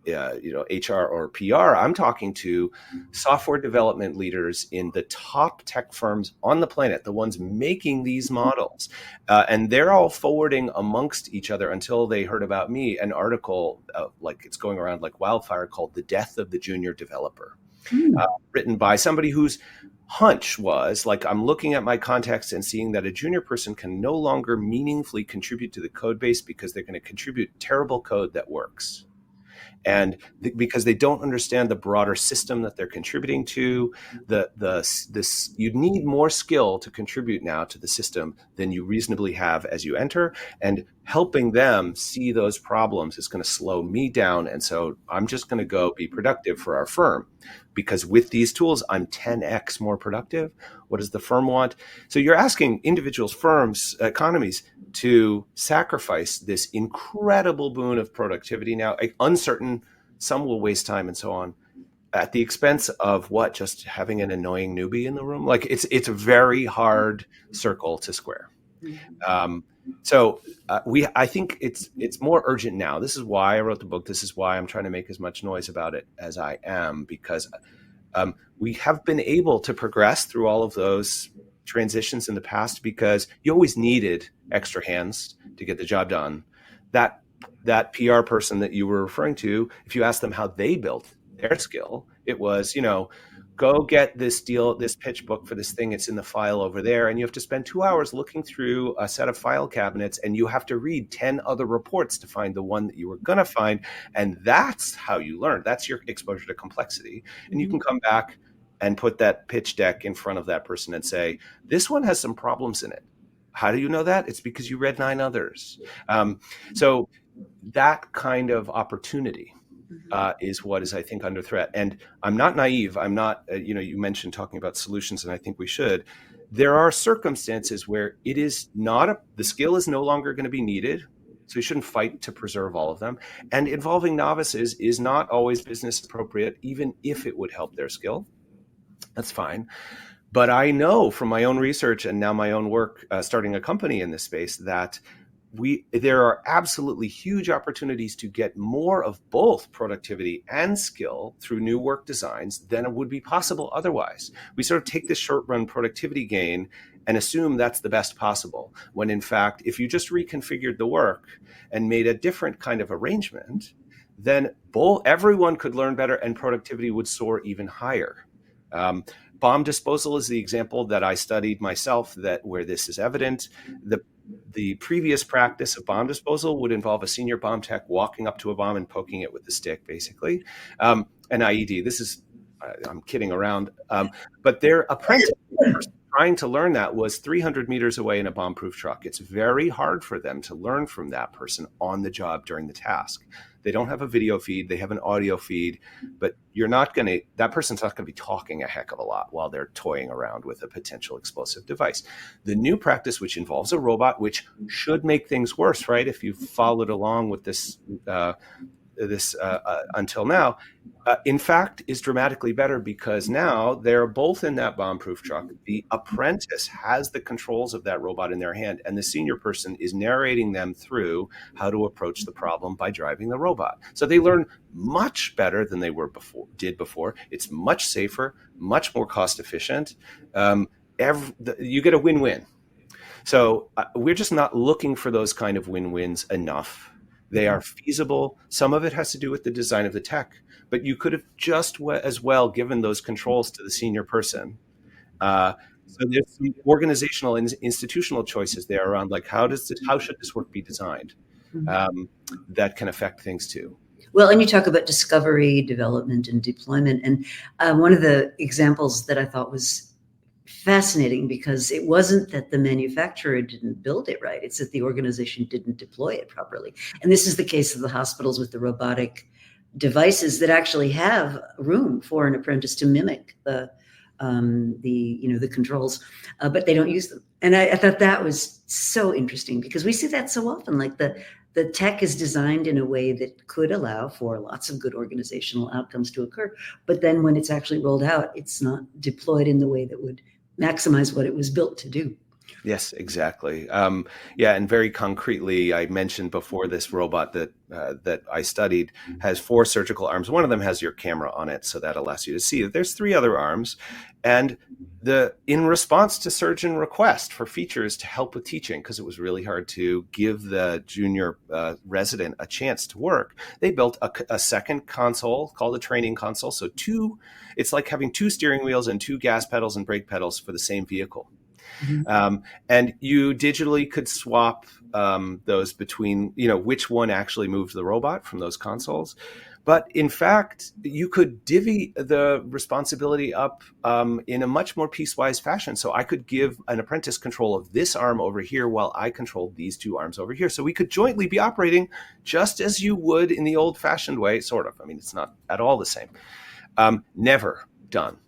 HR or PR. I'm talking to software development leaders in the top tech firms on the planet, the ones making these models. And they're all forwarding amongst each other until they heard about me, an article like it's going around like wildfire called The Death of the Junior Developer, written by somebody whose hunch was like, I'm looking at my context and seeing that a junior person can no longer meaningfully contribute to the code base because they're going to contribute terrible code that works. And because they don't understand the broader system that they're contributing to, you need more skill to contribute now to the system than you reasonably have as you enter. And helping them see those problems is going to slow me down. And so I'm just going to go be productive for our firm, because with these tools, I'm 10x more productive. What does the firm want? So you're asking individuals, firms, economies to sacrifice this incredible boon of productivity now, uncertain, some will waste time and so on, at the expense of what? Just having an annoying newbie in the room? Like it's a very hard circle to square. I think it's more urgent now. This is why I wrote the book. This is why I'm trying to make as much noise about it as I am, because we have been able to progress through all of those transitions in the past because you always needed extra hands to get the job done. That PR person that you were referring to, if you ask them how they built their skill, it was, go get this pitch book for this thing. It's in the file over there. And you have to spend 2 hours looking through a set of file cabinets, and you have to read 10 other reports to find the one that you were going to find. And that's how you learn. That's your exposure to complexity. And you can come back and put that pitch deck in front of that person and say, this one has some problems in it. How do you know that? It's because you read 9 others. So that kind of opportunity is what is, I think, under threat. And I'm not naive. I'm not, you mentioned talking about solutions, and I think we should. There are circumstances where it is not, the skill is no longer going to be needed. So you shouldn't fight to preserve all of them. And involving novices is not always business appropriate, even if it would help their skill. That's fine. But I know from my own research and now my own work starting a company in this space that there are absolutely huge opportunities to get more of both productivity and skill through new work designs than it would be possible otherwise. We sort of take this short-run productivity gain and assume that's the best possible, when in fact, if you just reconfigured the work and made a different kind of arrangement, then everyone could learn better and productivity would soar even higher. Bomb disposal is the example that I studied myself where this is evident. The previous practice of bomb disposal would involve a senior bomb tech walking up to a bomb and poking it with a stick, basically. An IED. I'm kidding around. But their apprentice trying to learn that was 300 meters away in a bomb-proof truck. It's very hard for them to learn from that person on the job during the task. They don't have a video feed, they have an audio feed, but that person's not going to be talking a heck of a lot while they're toying around with a potential explosive device. The new practice, which involves a robot, which should make things worse, right? If you've followed along with this until now, in fact, is dramatically better, because now they're both in that bomb-proof truck. The apprentice has the controls of that robot in their hand, and the senior person is narrating them through how to approach the problem by driving the robot. So they learn much better than they did before. It's much safer, much more cost efficient. You get a win-win. So we're just not looking for those kind of win-wins enough. They are feasible. Some of it has to do with the design of the tech, but you could have just as well given those controls to the senior person. So there's some organizational and institutional choices there around, like, how should this work be designed, that can affect things too. Well, and you talk about discovery, development, and deployment. And one of the examples that I thought was fascinating, because it wasn't that the manufacturer didn't build it right, it's that the organization didn't deploy it properly. And this is the case of the hospitals with the robotic devices that actually have room for an apprentice to mimic the controls, but they don't use them. And I thought that was so interesting, because we see that so often. Like the tech is designed in a way that could allow for lots of good organizational outcomes to occur, but then when it's actually rolled out, it's not deployed in the way that would maximize what it was built to do. Yes, exactly. Yeah, and very concretely, I mentioned before this robot that I studied has 4 surgical arms. One of them has your camera on it, so that allows you to see that there's 3 other arms, and the in response to surgeon request for features to help with teaching, because it was really hard to give the junior resident a chance to work, they built a second console called a training console. So it's like having 2 steering wheels and 2 gas pedals and brake pedals for the same vehicle. Mhm. And you digitally could swap those between, which one actually moved the robot from those consoles. But in fact, you could divvy the responsibility up in a much more piecewise fashion. So I could give an apprentice control of this arm over here while I controlled these 2 arms over here. So we could jointly be operating just as you would in the old-fashioned way, sort of. I mean, it's not at all the same. Never done.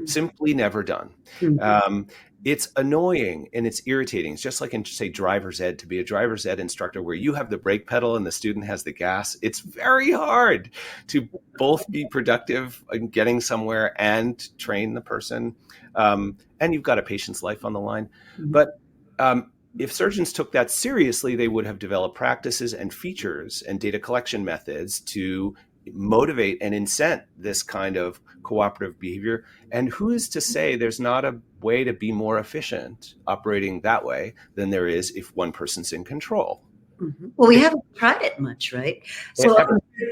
Simply never done. It's annoying and it's irritating. It's just like in, say, driver's ed, to be a driver's ed instructor where you have the brake pedal and the student has the gas. It's very hard to both be productive in getting somewhere and train the person. And you've got a patient's life on the line. But if surgeons took that seriously, they would have developed practices and features and data collection methods to motivate and incent this kind of cooperative behavior. And who is to say there's not a way to be more efficient operating that way than there is if one person's in control? Well, we haven't tried it much, right? So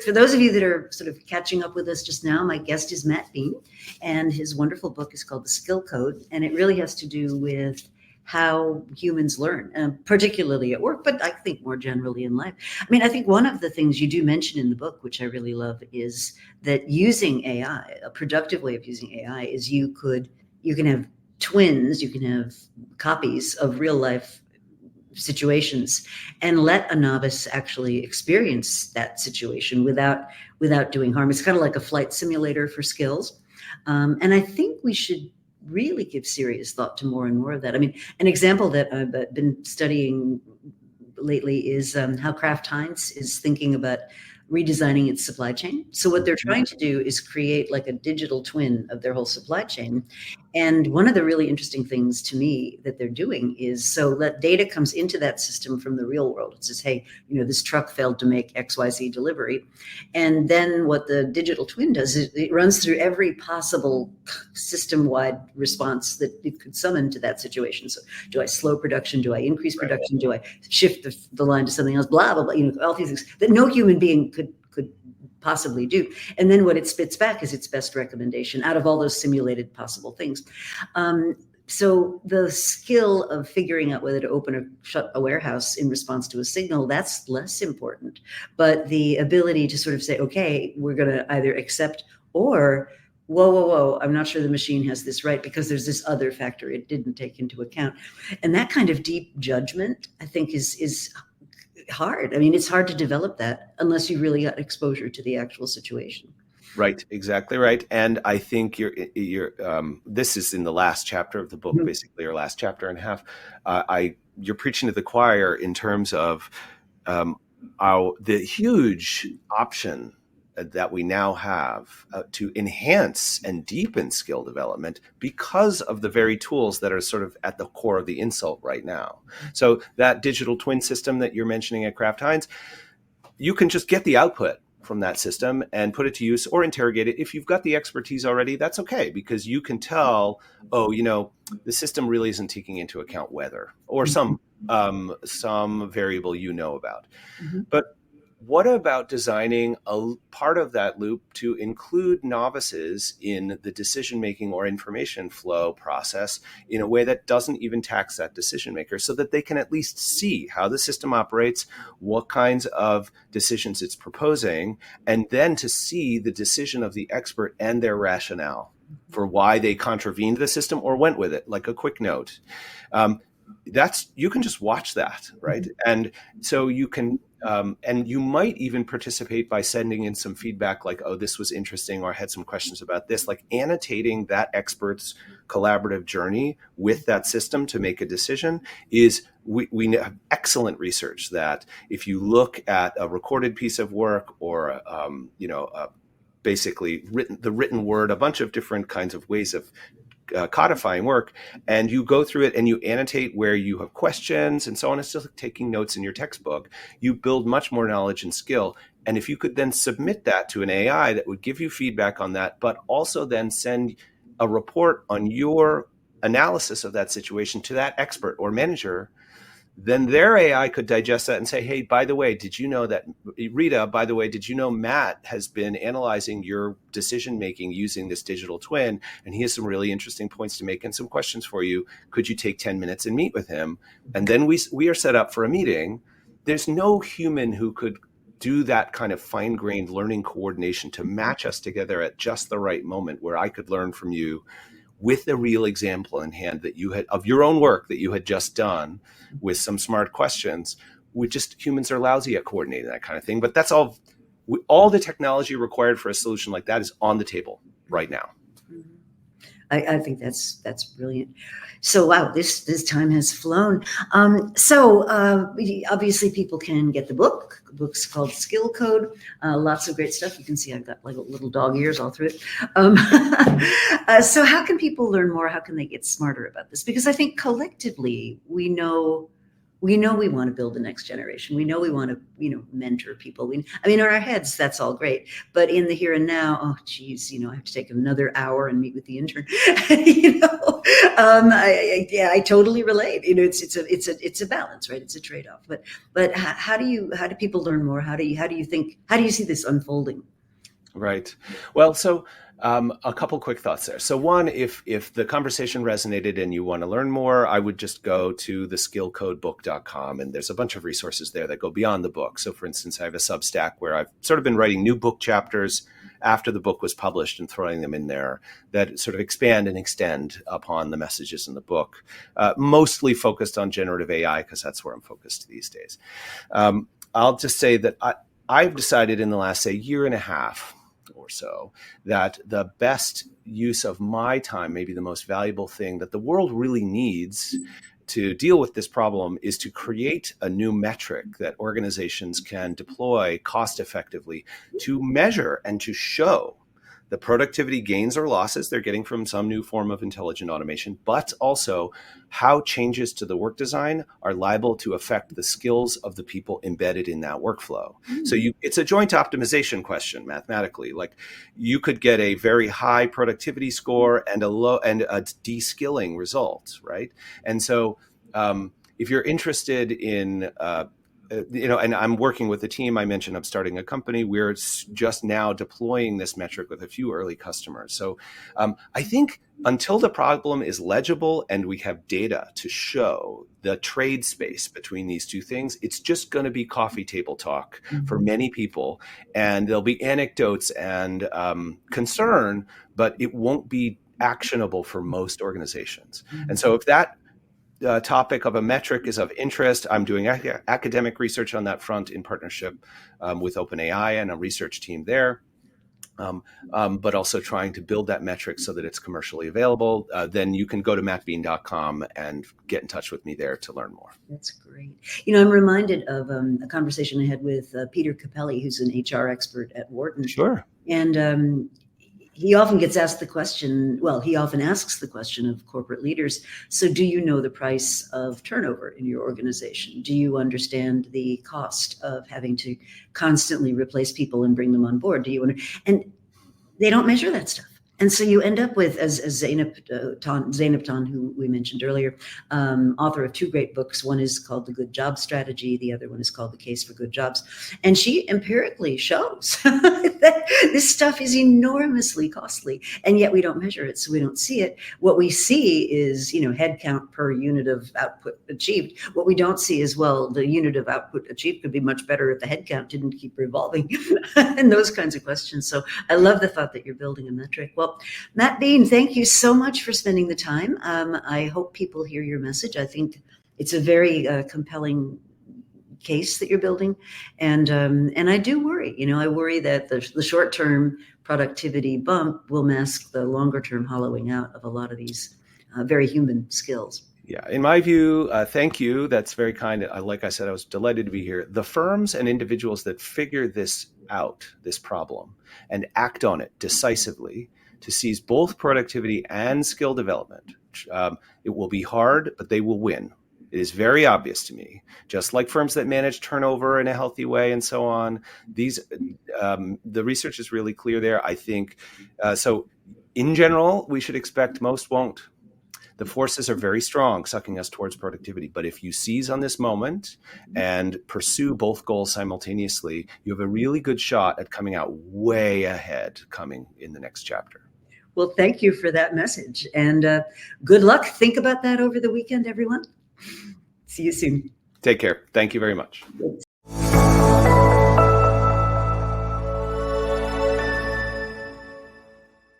for those of you that are sort of catching up with us just now, my guest is Matt Beane, and his wonderful book is called The Skill Code, and it really has to do with how humans learn, particularly at work, but I think more generally in life. I mean, I think one of the things you do mention in the book, which I really love, is that using AI, a productive way of using AI, is you can have twins, you can have copies of real life situations and let a novice actually experience that situation without doing harm. It's kind of like a flight simulator for skills. And I think we should really give serious thought to more and more of that. I mean, an example that I've been studying lately is how Kraft Heinz is thinking about redesigning its supply chain. So what they're trying to do is create like a digital twin of their whole supply chain. And one of the really interesting things to me that they're doing is, so that data comes into that system from the real world. It says, hey, this truck failed to make XYZ delivery. And then what the digital twin does is it runs through every possible system-wide response that it could summon to that situation. So do I slow production? Do I increase production? Do I shift the line to something else? Blah, blah, blah, all these things that no human being could possibly do. And then what it spits back is its best recommendation out of all those simulated possible things. So the skill of figuring out whether to open or shut a warehouse in response to a signal, that's less important. But the ability to sort of say, okay, we're going to either accept or whoa, I'm not sure the machine has this right because there's this other factor it didn't take into account. And that kind of deep judgment, I think, is hard. I mean, it's hard to develop that unless you really got exposure to the actual situation. Right, exactly right. And I think this is in the last chapter of the book, basically, or last chapter and a half. You're preaching to the choir in terms of the huge option that we now have to enhance and deepen skill development because of the very tools that are sort of at the core of the insult right now. So that digital twin system that you're mentioning at Kraft Heinz, you can just get the output from that system and put it to use or interrogate it. If you've got the expertise already, that's okay, because you can tell, the system really isn't taking into account weather or some variable about. But what about designing a part of that loop to include novices in the decision-making or information flow process in a way that doesn't even tax that decision maker, so that they can at least see how the system operates, what kinds of decisions it's proposing, and then to see the decision of the expert and their rationale for why they contravened the system or went with it, like a quick note. You can just watch that, right? And so you can, and you might even participate by sending in some feedback like, oh, this was interesting, or I had some questions about this, like annotating that expert's collaborative journey with that system to make a decision. We have excellent research that if you look at a recorded piece of work or, basically the written word, a bunch of different kinds of ways of codifying work, and you go through it and you annotate where you have questions and so on. It's just like taking notes in your textbook. You build much more knowledge and skill. And if you could then submit that to an AI that would give you feedback on that, but also then send a report on your analysis of that situation to that expert or manager, then their AI could digest that and say, hey, by the way, did you know that Rita, by the way, did you know Matt has been analyzing your decision making using this digital twin, and he has some really interesting points to make and some questions for you. Could you take 10 minutes and meet with him? And then we are set up for a meeting. There's no human who could do that kind of fine-grained learning coordination to match us together at just the right moment where I could learn from you with a real example in hand that you had of your own work that you had just done with some smart questions. Humans are lousy at coordinating that kind of thing, but that's all the technology required for a solution like that is on the table right now. I think that's brilliant. So wow, this time has flown. Obviously people can get the book. The book's called Skill Code. Lots of great stuff. You can see I've got like little dog ears all through it. So how can people learn more? How can they get smarter about this? Because I think collectively we know we want to build the next generation. We know we want to, mentor people. In our heads, that's all great. But in the here and now, oh, geez, I have to take another hour and meet with the intern. I totally relate. It's a balance, right? It's a trade-off. But how do people learn more? How do you see this unfolding? Right. Well, so a couple quick thoughts there. So one, if the conversation resonated and you want to learn more, I would just go to theskillcodebook.com, and there's a bunch of resources there that go beyond the book. So for instance, I have a Substack where I've sort of been writing new book chapters after the book was published and throwing them in there that sort of expand and extend upon the messages in the book, mostly focused on generative AI because that's where I'm focused these days. I'll just say that I've decided in the last, say, year and a half or so that the best use of my time, maybe the most valuable thing that the world really needs to deal with this problem, is to create a new metric that organizations can deploy cost effectively to measure and to show the productivity gains or losses they're getting from some new form of intelligent automation, but also how changes to the work design are liable to affect the skills of the people embedded in that workflow. So it's a joint optimization question mathematically. Like you could get a very high productivity score and a de-skilling result, right? And so if you're interested in and I'm working with a team. I mentioned I'm starting a company. We're just now deploying this metric with a few early customers. So I think until the problem is legible and we have data to show the trade space between these two things, it's just going to be coffee table talk for many people. And there'll be anecdotes and concern, but it won't be actionable for most organizations. And so if that topic of a metric is of interest, I'm doing academic research on that front in partnership with OpenAI and a research team there, but also trying to build that metric so that it's commercially available. Then you can go to mattbeane.com and get in touch with me there to learn more. That's great. I'm reminded of a conversation I had with Peter Capelli, who's an HR expert at Wharton. Sure. And he often gets asked the question, he often asks the question of corporate leaders, so do you know the price of turnover in your organization? Do you understand the cost of having to constantly replace people and bring them on board? And they don't measure that stuff. And so you end up with, as Zeynep Ton, who we mentioned earlier, author of two great books. One is called The Good Job Strategy. The other one is called The Case for Good Jobs. And she empirically shows that this stuff is enormously costly, and yet we don't measure it, so we don't see it. What we see is, head count per unit of output achieved. What we don't see is, the unit of output achieved could be much better if the head count didn't keep revolving, and those kinds of questions. So I love the thought that you're building a metric. Well, Matt Beane, thank you so much for spending the time. I hope people hear your message. I think it's a very compelling case that you're building, and I do worry. I worry that the short-term productivity bump will mask the longer-term hollowing out of a lot of these very human skills. Yeah, in my view, thank you. That's very kind. Like I said, I was delighted to be here. The firms and individuals that figure this out, this problem, and act on it decisively, to seize both productivity and skill development. It will be hard, but they will win. It is very obvious to me, just like firms that manage turnover in a healthy way and so on. The research is really clear there, I think. So in general, we should expect most won't. The forces are very strong, sucking us towards productivity. But if you seize on this moment and pursue both goals simultaneously, you have a really good shot at coming out way ahead coming in the next chapter. Well, thank you for that message. And good luck. Think about that over the weekend, everyone. See you soon. Take care. Thank you very much.